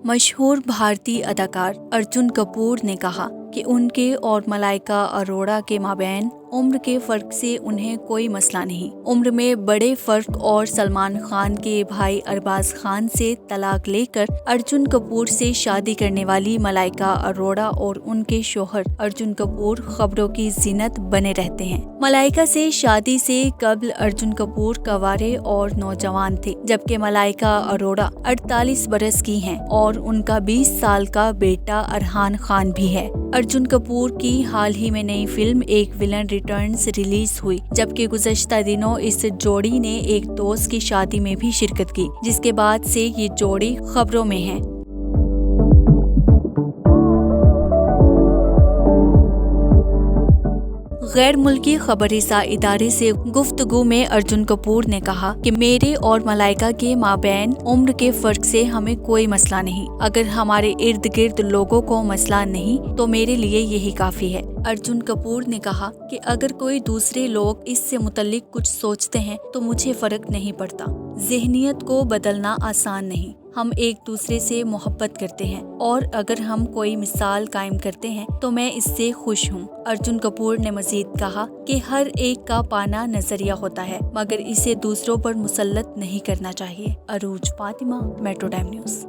مشہور بھارتی اداکار ارجن کپور نے کہا کہ ان کے اور ملائکہ اروڑا کے مابین عمر کے فرق سے انہیں کوئی مسئلہ نہیں۔ عمر میں بڑے فرق اور سلمان خان کے بھائی ارباز خان سے طلاق لے کر ارجن کپور سے شادی کرنے والی ملائکہ اروڑا اور ان کے شوہر ارجن کپور خبروں کی زینت بنے رہتے ہیں۔ ملائکہ سے شادی سے قبل ارجن کپور کنوارے اور نوجوان تھے، جبکہ ملائکہ اروڑا 48 برس کی ہیں اور ان کا 20 سال کا بیٹا ارحان خان بھی ہے۔ ارجن کپور کی حال ہی میں نئی فلم ایک ویلن ریٹرنز ریلیز ہوئی، جبکہ گزشتہ دنوں اس جوڑی نے ایک دوست کی شادی میں بھی شرکت کی، جس کے بعد سے یہ جوڑی خبروں میں ہے۔ غیر ملکی خبر رساں ادارے سے گفتگو میں ارجن کپور نے کہا کہ میرے اور ملائکہ کے مابین عمر کے فرق سے ہمیں کوئی مسئلہ نہیں۔ اگر ہمارے ارد گرد لوگوں کو مسئلہ نہیں تو میرے لیے یہی کافی ہے۔ ارجن کپور نے کہا کہ اگر کوئی دوسرے لوگ اس سے متعلق کچھ سوچتے ہیں تو مجھے فرق نہیں پڑتا۔ ذہنیت کو بدلنا آسان نہیں، ہم ایک دوسرے سے محبت کرتے ہیں اور اگر ہم کوئی مثال قائم کرتے ہیں تو میں اس سے خوش ہوں۔ ارجن کپور نے مزید کہا کہ ہر ایک کا پانا نظریہ ہوتا ہے، مگر اسے دوسروں پر مسلط نہیں کرنا چاہیے۔ عروج فاطمہ، میٹرو ٹائم نیوز۔